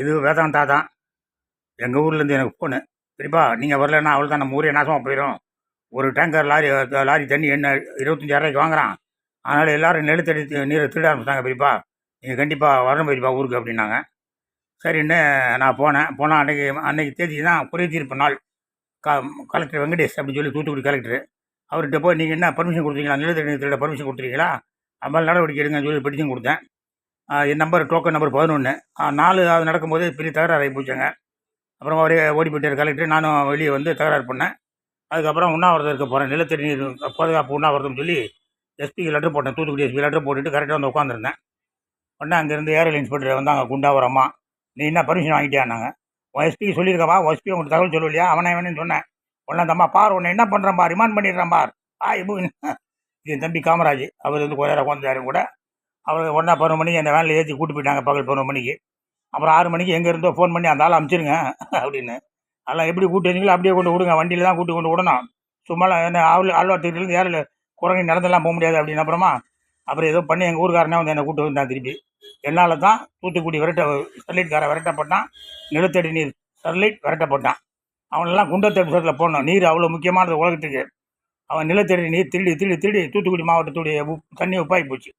இது வேதாந்தா தான். எங்கள் ஊர்லேருந்து எனக்கு ஃபோனு. சரிப்பா, நீங்கள் வரலன்னா அவள் தான் நம்ம ஊரே நாசமாக போயிடும். ஒரு டேங்கர் லாரி தண்ணி என்ன 25,000 வாங்குறான். அதனால் எல்லோரும் நிலத்தடி நீரை திருட ஆரம்பிச்சிட்டாங்க பெரியப்பா. நீங்கள் கண்டிப்பாக வரணும் பெரியப்பா ஊருக்கு அப்படின்னாங்க. சரின்னு நான் போனால் அன்னைக்கு தேதி தான் குறை தீர்ப்பு நாள். கலெக்டர் வெங்கடேஷ் அப்படின்னு சொல்லி தூத்துக்குடி கலெக்டர். அவர்கிட்ட போய் நீங்கள் என்ன பர்மிஷன் கொடுத்தீங்களா, நிலத்தடி நீர் திருட பர்மிஷன் கொடுத்துருக்கீங்களா, அது மாதிரி நடவடிக்கை எடுங்கன்னு சொல்லி பெட்டிஷன் கொடுத்தேன். என் நம்பர் டோக்கன் நம்பர் 11. 4 அது நடக்கும்போது பெரிய தகராறு ஆகி போச்சாங்க. அப்புறம் அவரே ஓடி போயிட்டார் கலெக்டர். நானும் வெளியே வந்து தகராறு பண்ணேன். அதுக்கப்புறம் உண்ணாவிரதம் இருக்க போகிறேன், நிலத்தடி நீர் பாதுகாப்பு உண்ணாவிரதம்னு சொல்லி எஸ்பிக்கு லெட்டர் போட்டேன். தூத்துக்குடி எஸ்பி லெட்டர் போட்டுட்டு கரெக்டாக வந்து உட்காந்துருந்தேன். உடனே அங்கேருந்து ஏர்லைன் இன்ஸ்பெக்டர் வந்தாங்க, குண்டா ஒரு அம்மா. நீ என்ன பர்மிஷன் வாங்கிட்டியான்னாங்க. உன் எஸ்பிக்கு சொல்லியிருக்கவா, எஸ்பி உங்களுக்கு தகவல் சொல்லலையா, அவனே சொன்னேன். உடனே அந்த அம்மா, பார் உன்னை என்ன பண்ணுறான் பார், ரிமாண்ட் பண்ணிடுறான் பார். இப்போ என் தம்பி காமராஜ் அவர் வந்து கொஞ்ச நேரம் உட்காந்துட்டாரு கூட. அவர் உடனே 11 மணிக்கு அந்த வேனில் ஏற்றி கூட்டு போயிட்டாங்க பகல் 11 மணிக்கு. அப்புறம் 6 மணிக்கு எங்கே இருந்தோ ஃபோன் பண்ணி அந்த ஆளை அனுப்பிச்சிருங்க அப்படின்னு. அதெல்லாம் எப்படி கூட்டு வந்தீங்களோ அப்படியே கொண்டு விடுங்க, வண்டியில் தான் கொண்டு விடணும். சும்மாலாம் என்ன ஆழ்வார்த்திலேருந்து ஏரில் குரங்கி நடந்தெல்லாம் போக முடியாது அப்படின்னு. அப்புறம் ஏதோ பண்ணி எங்கள் ஊருக்காரனே வந்து என்னை கூட்டு வந்தான் திருப்பி. என்னால் தான் தூத்துக்குடி ஸ்டெர்லைட்காரை விரட்டப்பட்டான், நிலத்தடி நீர் ஸ்டெர்லைட் விரட்டப்பட்டான். அவனெல்லாம் குண்டத்தடுப்பு போடணும். நீர் அவ்வளோ முக்கியமானது உலகத்துக்கு. அவன் நிலத்தடி நீர் திருடி தூத்துக்குடி மாவட்டத்துடைய தண்ணி உப்பாகி போச்சு.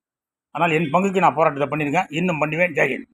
அதனால் என் பங்குக்கு நான் போராட்டத்தை பண்ணியிருக்கேன், இன்னும் பண்ணுவேன். ஜெயஹிந்த்.